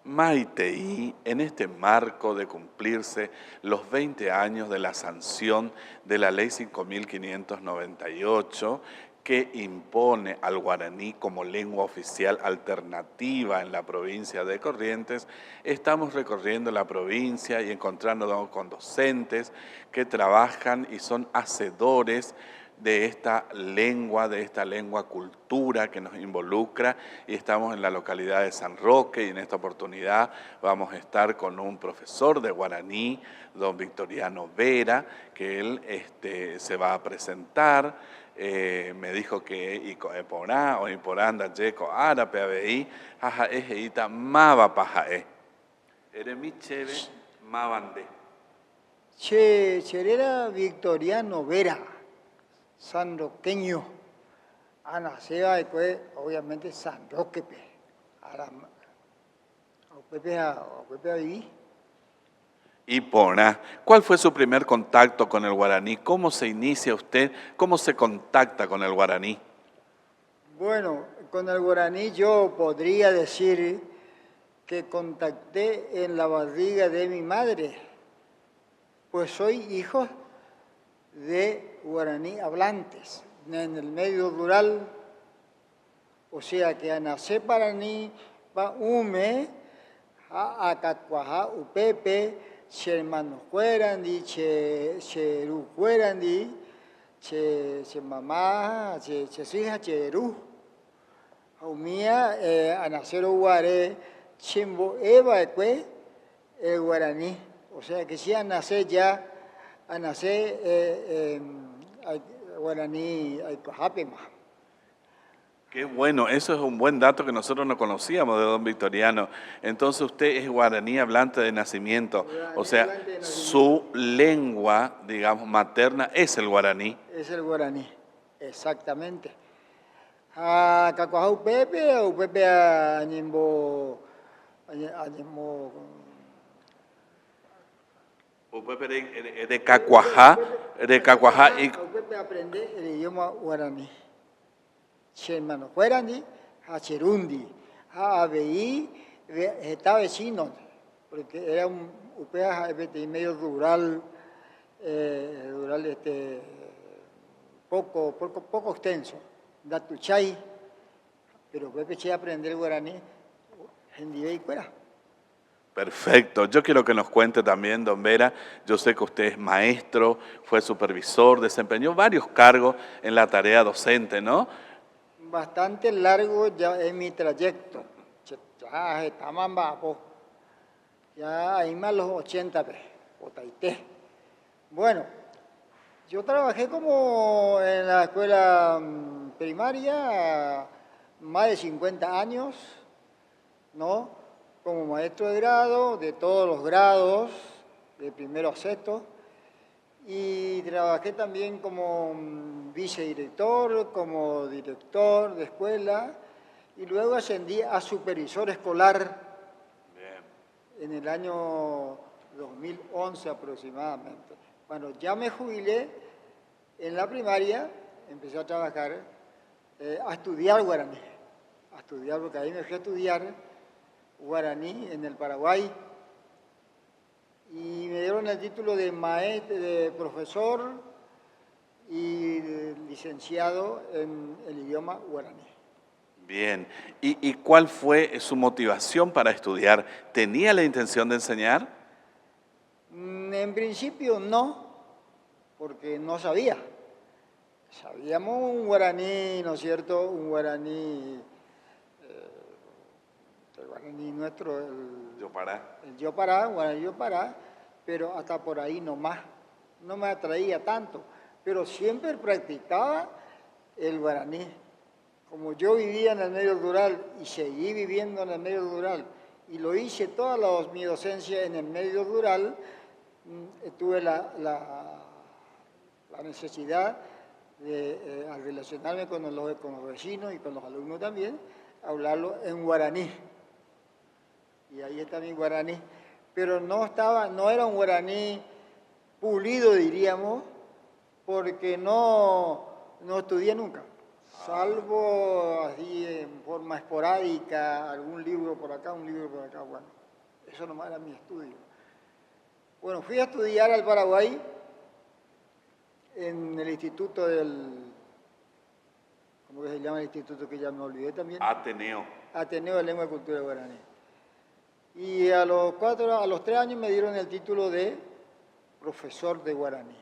Maitei, en este marco de cumplirse los 20 años de la sanción de la Ley 5.598, que impone al guaraní como lengua oficial alternativa en la provincia de Corrientes, estamos recorriendo la provincia y encontrándonos con docentes que trabajan y son hacedores de esta lengua cultura que nos involucra, y estamos en la localidad de San Roque, y en esta oportunidad vamos a estar con un profesor de guaraní, don Victoriano Vera, que él se va a presentar. Me dijo que icoeporá o iporanda yeco árape abeí, jaja ejeita mava pajae. Eremi cheve mavande. Cherera Victoriano Vera, sanroqueño. Ana Seba, después, obviamente, San Roque. Ahora, Pepe viví. Y Porá, ¿cuál fue su primer contacto con el guaraní? ¿Cómo se inicia usted? ¿Cómo se contacta con el guaraní? Bueno, con el guaraní yo podría decir que contacté en la barriga de mi madre, pues soy hijo de guaraní hablantes en el medio rural, o sea que a nacer paraní va ume a acatcuajá upepe hermano cuerandi che ru cuerandi che mamá che hija che ru aumía a nacer guaré chimbo eva el guaraní, o sea que si a nacer ya a nacer guaraní Aikohapema. Qué bueno, eso es un buen dato que nosotros no conocíamos de don Victoriano. Entonces usted es guaraní hablante de nacimiento, o sea, su lengua, digamos, materna es el guaraní. Es el guaraní, exactamente. A Cacuajá Upepe a Ñimbo, Upepe de Cacuajá, y... Upepe aprende el idioma guaraní. Hermano Cuerandi, a Cherundi, a Abeí, está vecino, porque era un upea medio rural, poco extenso. Datuchay, pero Pepe Che aprender guaraní, en y Cuera. Perfecto. Yo quiero que nos cuente también, don Vera, yo sé que usted es maestro, fue supervisor, desempeñó varios cargos en la tarea docente, ¿no? Bastante largo ya es mi trayecto. Ya ahí más los 80, Bueno, yo trabajé como en la escuela primaria más de 50 años, ¿no? Como maestro de grado, de todos los grados, de primero a sexto. Y trabajé también como vicedirector, como director de escuela, y luego ascendí a supervisor escolar. Bien. En el año 2011 aproximadamente. Bueno, ya me jubilé en la primaria, empecé a trabajar, a estudiar guaraní, porque ahí me fui a estudiar guaraní en el Paraguay. Y me dieron el título de maestro, de profesor y de licenciado en el idioma guaraní. Bien. ¿Y cuál fue su motivación para estudiar? ¿Tenía la intención de enseñar? En principio no, porque no sabía. Sabíamos un guaraní, ¿no es cierto? Un guaraní, el guaraní nuestro, el Yopará, guaraní Yopará, pero hasta por ahí nomás. No me atraía tanto, pero siempre practicaba el guaraní. Como yo vivía en el medio rural y seguí viviendo en el medio rural, y lo hice toda mi docencia en el medio rural, tuve la necesidad de, al relacionarme con los vecinos y con los alumnos también, hablarlo en guaraní. Y ahí está mi guaraní. Pero no era un guaraní pulido, diríamos, porque no estudié nunca. salvo así en forma esporádica, algún libro por acá, un libro por acá, bueno, eso nomás era mi estudio. Bueno, fui a estudiar al Paraguay en el instituto ¿cómo que se llama el instituto que ya me olvidé también? Ateneo. Ateneo de Lengua y Cultura Guaraní. Y a los 3 años me dieron el título de profesor de guaraní.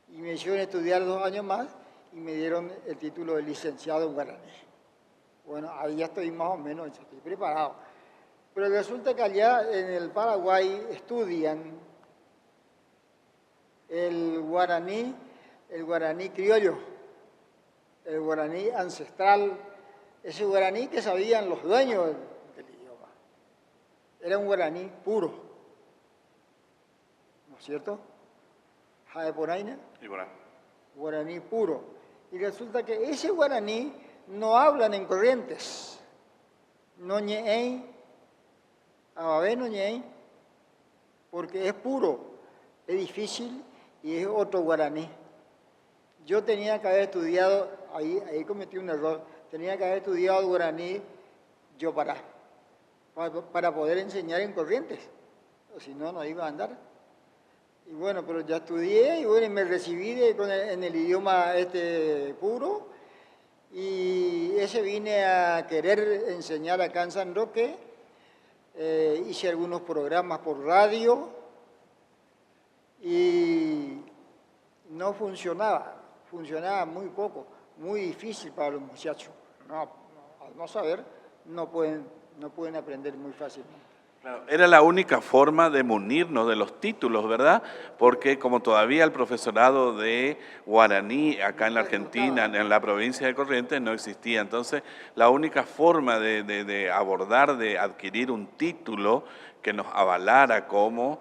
Y me hicieron estudiar 2 años más y me dieron el título de licenciado en guaraní. Bueno, ahí ya estoy más o menos, ya estoy preparado. Pero resulta que allá en el Paraguay estudian el guaraní criollo, el guaraní ancestral, ese guaraní que sabían los dueños del idioma. Era un guaraní puro, ¿no es cierto? Jaeporaina, guaraní puro. Y resulta que ese guaraní no hablan en Corrientes, no ñe'ey, ababé no ñe'ey, porque es puro, es difícil y es otro guaraní. Yo tenía que haber estudiado, ahí cometí un error, tenía que haber estudiado el guaraní Yopará para poder enseñar en Corrientes, o si no, no iba a andar. Y bueno, pero ya estudié y bueno, me recibí en el idioma puro y ese vine a querer enseñar acá en San Roque. Hice algunos programas por radio y no funcionaba muy poco, muy difícil para los muchachos. Al no saber, no pueden aprender muy fácilmente. Claro, era la única forma de munirnos de los títulos, ¿verdad? Porque como todavía el profesorado de guaraní acá en la Argentina, en la provincia de Corrientes, no existía. Entonces, la única forma de abordar, de adquirir un título que nos avalara como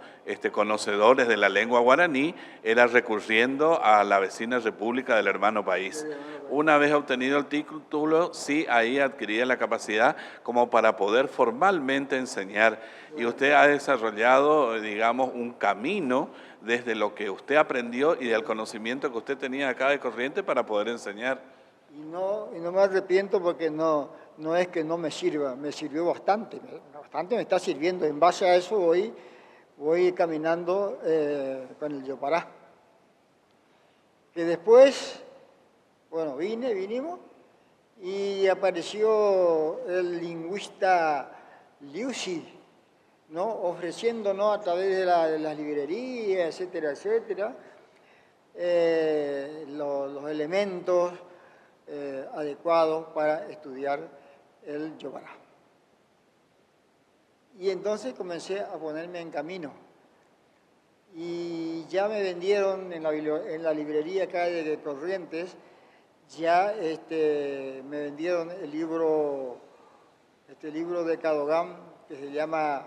conocedores de la lengua guaraní, era recurriendo a la vecina república del hermano país. Una vez obtenido el título, sí, ahí adquiría la capacidad como para poder formalmente enseñar. Y usted ha desarrollado, digamos, un camino desde lo que usted aprendió y del conocimiento que usted tenía acá de Corrientes para poder enseñar. Y no me arrepiento porque no es que no me sirva, me sirvió bastante me está sirviendo. En base a eso voy caminando con el Yopará. Que después, bueno, vinimos y apareció el lingüista Liusi, ¿no? Ofreciéndonos a través de las librerías, etcétera, etcétera, los elementos adecuados para estudiar el Yopará. Y entonces comencé a ponerme en camino. Y ya me vendieron en la librería acá de Corrientes, ya me vendieron el libro, libro de Cadogan, que se llama,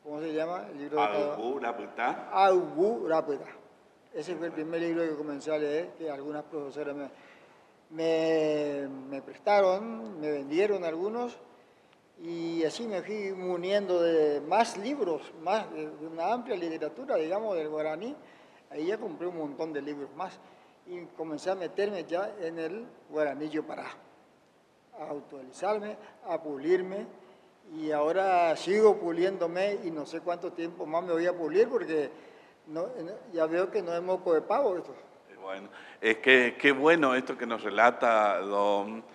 ¿cómo se llama? El libro de Cadogan. Augú Rápida. Ese fue el primer libro que comencé a leer, que algunas profesoras me prestaron, me vendieron algunos, y así me fui muniendo de más libros, de una amplia literatura, digamos, del guaraní. Ahí ya compré un montón de libros más y comencé a meterme ya en el guaraní Yopará, a actualizarme, a pulirme, y ahora sigo puliéndome y no sé cuánto tiempo más me voy a pulir porque ya veo que no es moco de pavo esto. Bueno, es que qué bueno esto que nos relata don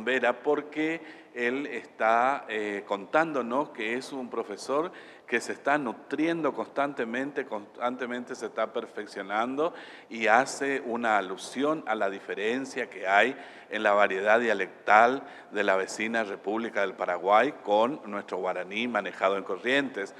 Vera, porque él está contándonos que es un profesor que se está nutriendo constantemente se está perfeccionando y hace una alusión a la diferencia que hay en la variedad dialectal de la vecina República del Paraguay con nuestro guaraní manejado en Corrientes.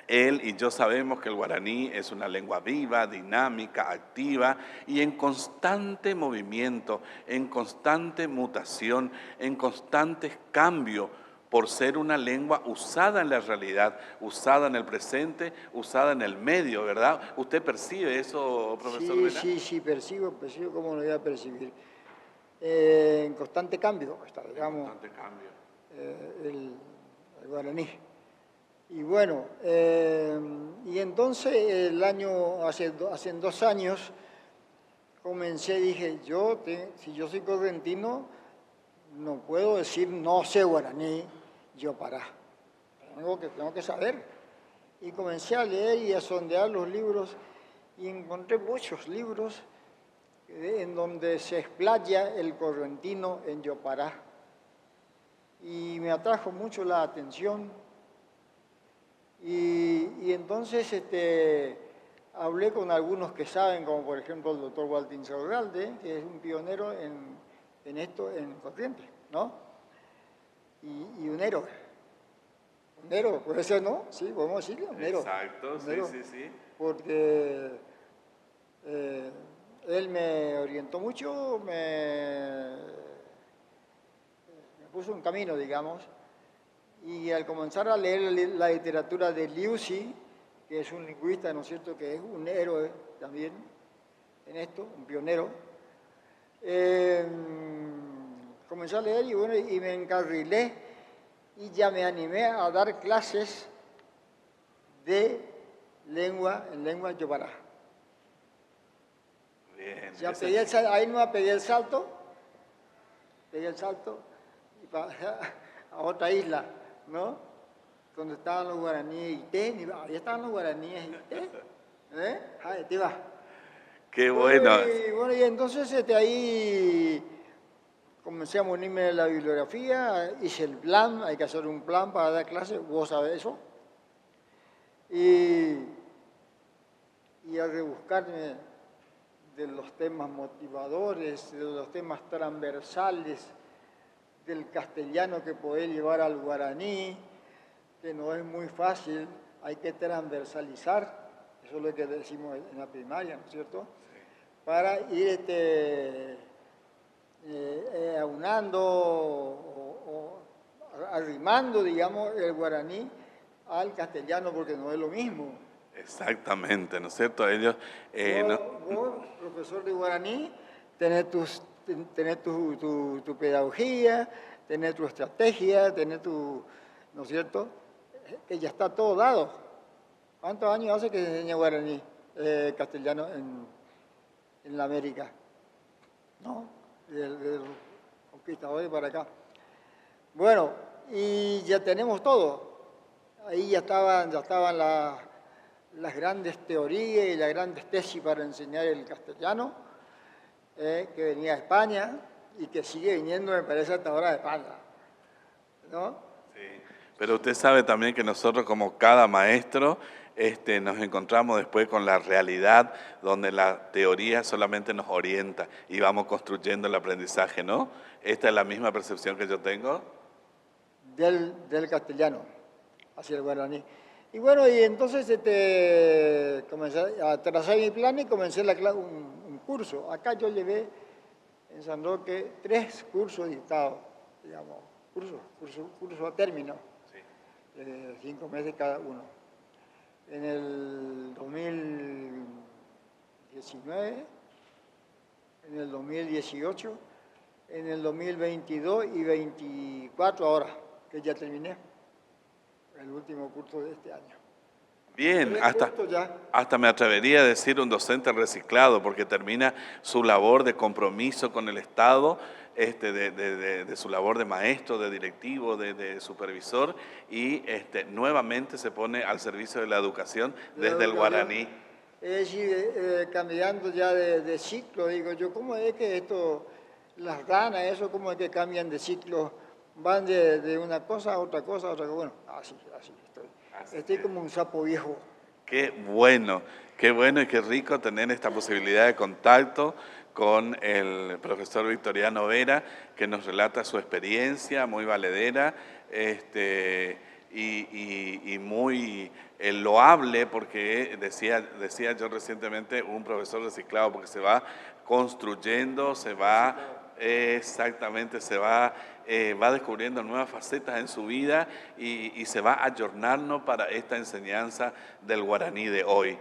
Él y yo sabemos que el guaraní es una lengua viva, dinámica, activa y en constante movimiento, en constante mutación, en constante cambio, por ser una lengua usada en la realidad, usada en el presente, usada en el medio, ¿verdad? ¿Usted percibe eso, profesor Vera? Sí, percibo, ¿cómo lo voy a percibir? En constante cambio, digamos, en constante cambio. El guaraní. Y bueno, y entonces hace 2 años, comencé, dije, si yo soy correntino, no puedo decir no sé guaraní, Yopará. Tengo que saber. Y comencé a leer y a sondear los libros y encontré muchos libros en donde se explaya el correntino en Yopará. Y me atrajo mucho la atención. Y entonces hablé con algunos que saben, como por ejemplo el doctor Walter Insaurralde, que es un pionero en esto en Corrientes, ¿no? Y un héroe. Un héroe, puede ser, ¿no? Sí, podemos decirle, un héroe. Exacto, Un sí, héroe. sí, sí. Porque él me orientó mucho, me puso un camino, digamos, y al comenzar a leer la literatura de Liu Xi, que es un lingüista, ¿no es cierto?, que es un héroe también en esto, un pionero, comencé a leer y, bueno, y me encarrilé y ya me animé a dar clases de en lengua yopará. Bien. Ya ahí no pegué el salto y a otra isla, ¿no? Donde estaban los guaraníes y ahí estaban los guaraníes ¿eh? Ahí te va. Qué bueno. Y entonces ahí comencé a munirme de la bibliografía, hice el plan, hay que hacer un plan para dar clases, vos sabés eso. Y a rebuscarme de los temas motivadores, de los temas transversales del castellano que podés llevar al guaraní, que no es muy fácil, hay que transversalizar, eso es lo que decimos en la primaria, ¿no es cierto? Sí. Para ir aunando o arrimando, digamos, el guaraní al castellano, porque no es lo mismo. Exactamente, ¿no es cierto? Ellos... vos, profesor de guaraní, tenés tu pedagogía, tenés tu estrategia, tenés ¿no es cierto? Que ya está todo dado. ¿Cuántos años hace que se enseña guaraní, castellano en la América? ¿No? Del conquistador para acá. Bueno, y ya tenemos todo. Ahí ya estaban las grandes teorías y las grandes tesis para enseñar el castellano, que venía de España y que sigue viniendo, me parece, hasta ahora de España, ¿no? Sí, pero usted sabe también que nosotros, como cada maestro, nos encontramos después con la realidad donde la teoría solamente nos orienta y vamos construyendo el aprendizaje, ¿no? ¿Esta es la misma percepción que yo tengo? Del castellano hacia el guaraní. Y bueno, y entonces comencé a trazar mi plan y comencé un curso. Acá yo llevé en San Roque 3 cursos dictados, digamos, curso a término, sí. 5 meses cada uno. En el 2019, en el 2018, en el 2022 y 2024 ahora, que ya terminé el último curso de este año. Bien, hasta me atrevería a decir un docente reciclado, porque termina su labor de compromiso con el Estado, de su labor de maestro, de directivo, de supervisor, y nuevamente se pone al servicio de la educación desde el guaraní. Es decir, cambiando ya de ciclo, digo yo, ¿cómo es que las ranas, eso, cómo es que cambian de ciclo? Van de una cosa a otra cosa, bueno, así estoy. Estoy como un sapo viejo. Qué bueno y qué rico tener esta posibilidad de contacto con el profesor Victoriano Vera, que nos relata su experiencia muy valedera y muy loable, porque decía yo recientemente un profesor reciclado, porque se va construyendo, va descubriendo nuevas facetas en su vida y se va ayornando para esta enseñanza del guaraní de hoy.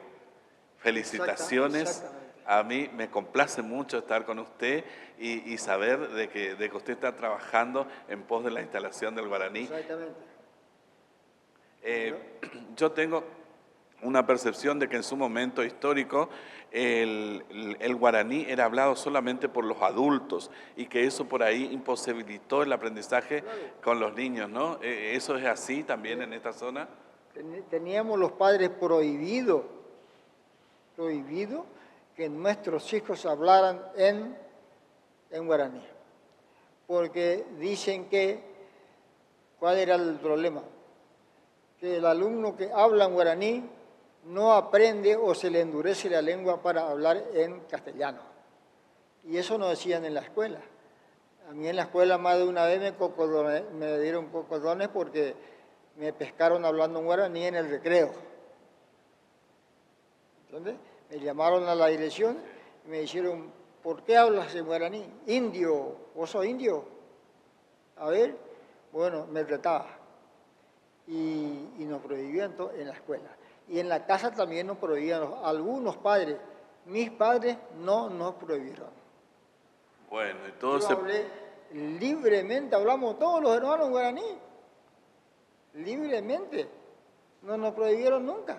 Felicitaciones. Exactamente. A mí me complace mucho estar con usted y saber de que usted está trabajando en pos de la instalación del guaraní. Exactamente. Yo tengo una percepción de que en su momento histórico el guaraní era hablado solamente por los adultos y que eso por ahí imposibilitó el aprendizaje con los niños, ¿no? ¿Eso es así también en esta zona? Teníamos los padres prohibido que nuestros hijos hablaran en guaraní, porque dicen que, ¿cuál era el problema? Que el alumno que habla en guaraní no aprende o se le endurece la lengua para hablar en castellano. Y eso nos decían en la escuela. A mí en la escuela más de una vez me dieron cocodones porque me pescaron hablando en guaraní en el recreo. ¿Entendés? Me llamaron a la dirección y me dijeron, ¿por qué hablas en guaraní? Indio, ¿vos sos indio? A ver, bueno, me retaba. Y nos prohibían en la escuela. Y en la casa también nos prohibían algunos padres. Mis padres no nos prohibieron. Bueno, y todo Yo hablé libremente, hablamos todos los hermanos guaraní. Libremente. No nos prohibieron nunca.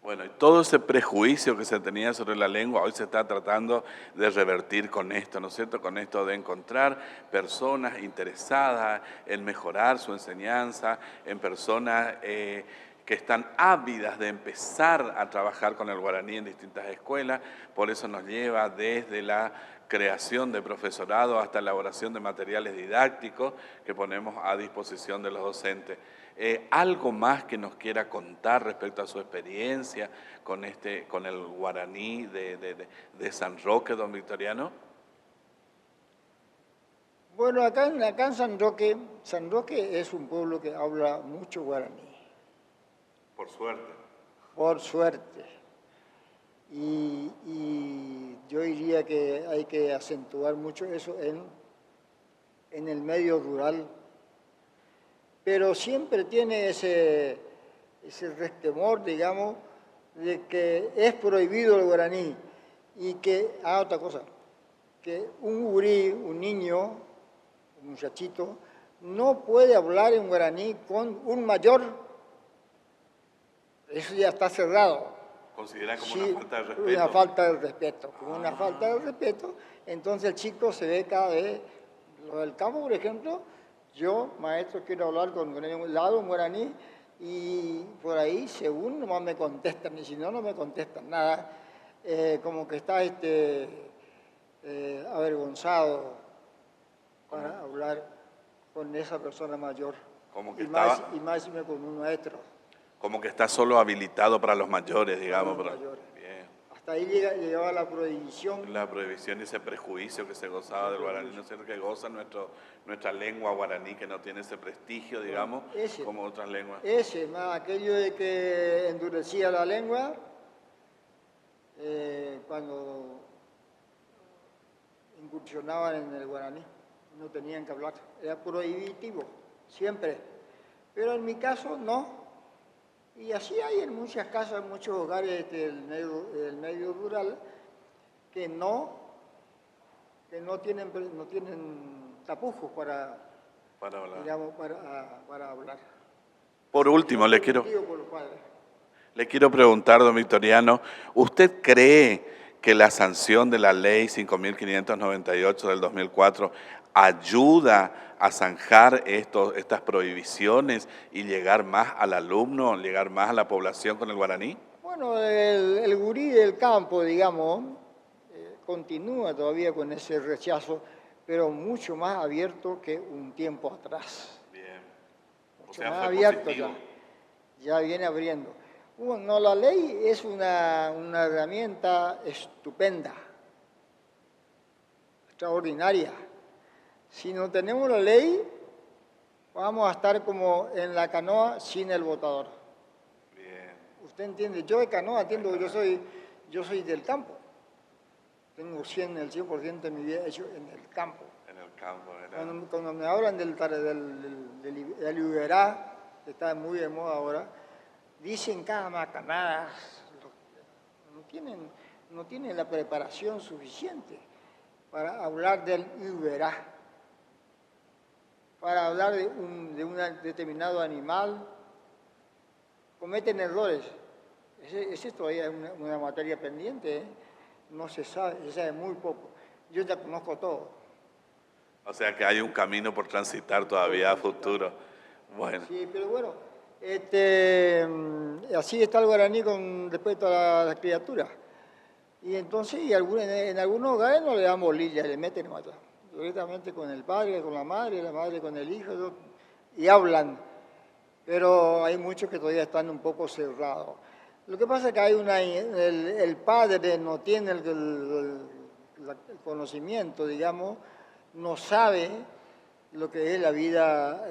Bueno, y todo ese prejuicio que se tenía sobre la lengua hoy se está tratando de revertir con esto, ¿no es cierto? Con esto de encontrar personas interesadas en mejorar su enseñanza, en personas que están ávidas de empezar a trabajar con el guaraní en distintas escuelas. Por eso nos lleva desde la creación de profesorado hasta elaboración de materiales didácticos que ponemos a disposición de los docentes. ¿Algo más que nos quiera contar respecto a su experiencia con el guaraní de San Roque, don Victoriano? Bueno, acá en San Roque es un pueblo que habla mucho guaraní. Por suerte. Por suerte. Y yo diría que hay que acentuar mucho eso en el medio rural. Pero siempre tiene ese resquemor, digamos, de que es prohibido el guaraní y que, otra cosa, que un gurí, un niño, un muchachito, no puede hablar en guaraní con un mayor. Eso ya está cerrado. ¿Considera como Sí, una falta de respeto? Una falta de respeto, como una falta de respeto. Entonces el chico se ve cada vez, lo del campo, por ejemplo, yo, maestro, quiero hablar con un lado en guaraní y por ahí, según nomás me contestan, y si no, no me contestan nada, como que está avergonzado para hablar con esa persona mayor. Como que Y más con un maestro. Como que está solo habilitado para los mayores, digamos. Para los mayores. Bien. Hasta ahí llegaba la prohibición. La prohibición y ese prejuicio que se gozaba del guaraní, no es cierto que goza nuestra lengua guaraní, que no tiene ese prestigio, digamos, como otras lenguas. Más aquello de que endurecía la lengua, cuando incursionaban en el guaraní, no tenían que hablar, era prohibitivo, siempre. Pero en mi caso no. Y así hay en muchas casas, en muchos hogares del medio rural que no tienen tapujos para hablar. Digamos, para hablar. Por último, le quiero preguntar, don Victoriano, ¿usted cree que la sanción de la ley 5.598 del 2004 ayuda a zanjar estas prohibiciones y llegar más al alumno, llegar más a la población con el guaraní? Bueno, el gurí del campo, digamos, continúa todavía con ese rechazo, pero mucho más abierto que un tiempo atrás. Bien. Mucho más abierto ya viene abriendo. Bueno, la ley es una herramienta estupenda, extraordinaria. Si no tenemos la ley, vamos a estar como en la canoa sin el botador. Bien. ¿Usted entiende? Yo de canoa entiendo, yo soy del campo. Tengo el 100% de mi vida hecho en el campo. En el campo, ¿verdad? Cuando me hablan del Iberá, que está muy de moda ahora, dicen cada macanada, no tienen la preparación suficiente para hablar del Iberá, para hablar de un determinado animal. Cometen errores, Ese todavía es una materia pendiente, ¿eh? No se sabe, se sabe muy poco. Yo ya conozco todo. O sea que hay un camino por transitar todavía a futuro. Bueno, Sí, pero bueno, así está el guaraní con respecto a las criaturas. Y entonces en algunos hogares no le dan bolilla, le meten mata. Directamente con el padre, con la madre con el hijo, y hablan. Pero hay muchos que todavía están un poco cerrados. Lo que pasa es que el padre no tiene el conocimiento, digamos, no sabe lo que es la vida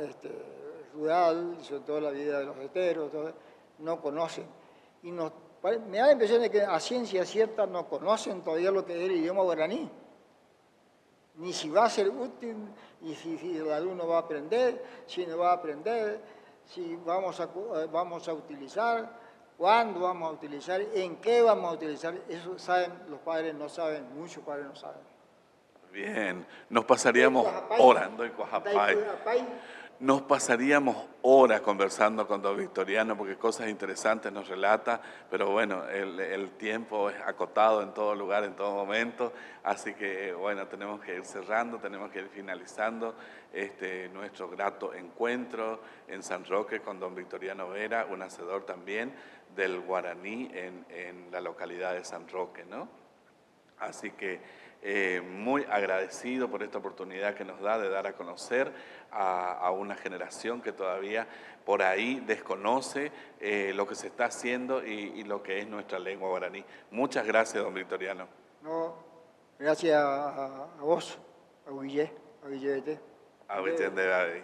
rural, sobre todo la vida de los heteros, no conocen. Y me da la impresión de que a ciencia cierta no conocen todavía lo que es el idioma guaraní. Ni si va a ser útil, ni si el alumno va a aprender, si no va a aprender, si vamos a utilizar, cuándo vamos a utilizar, en qué vamos a utilizar. Eso saben, los padres no saben, muchos padres no saben. bien, nos pasaríamos orando en Coajapay. Nos pasaríamos horas conversando con don Victoriano porque cosas interesantes nos relata, pero bueno, el tiempo es acotado en todo lugar, en todo momento, así que bueno, tenemos que ir cerrando, tenemos que ir finalizando nuestro grato encuentro en San Roque con don Victoriano Vera, un hacedor también del guaraní en la localidad de San Roque, ¿no? Así que muy agradecido por esta oportunidad que nos da de dar a conocer a una generación que todavía por ahí desconoce lo que se está haciendo y lo que es nuestra lengua guaraní. Muchas gracias, don Victoriano. No, gracias a vos, a Guille. A Vicente Babi.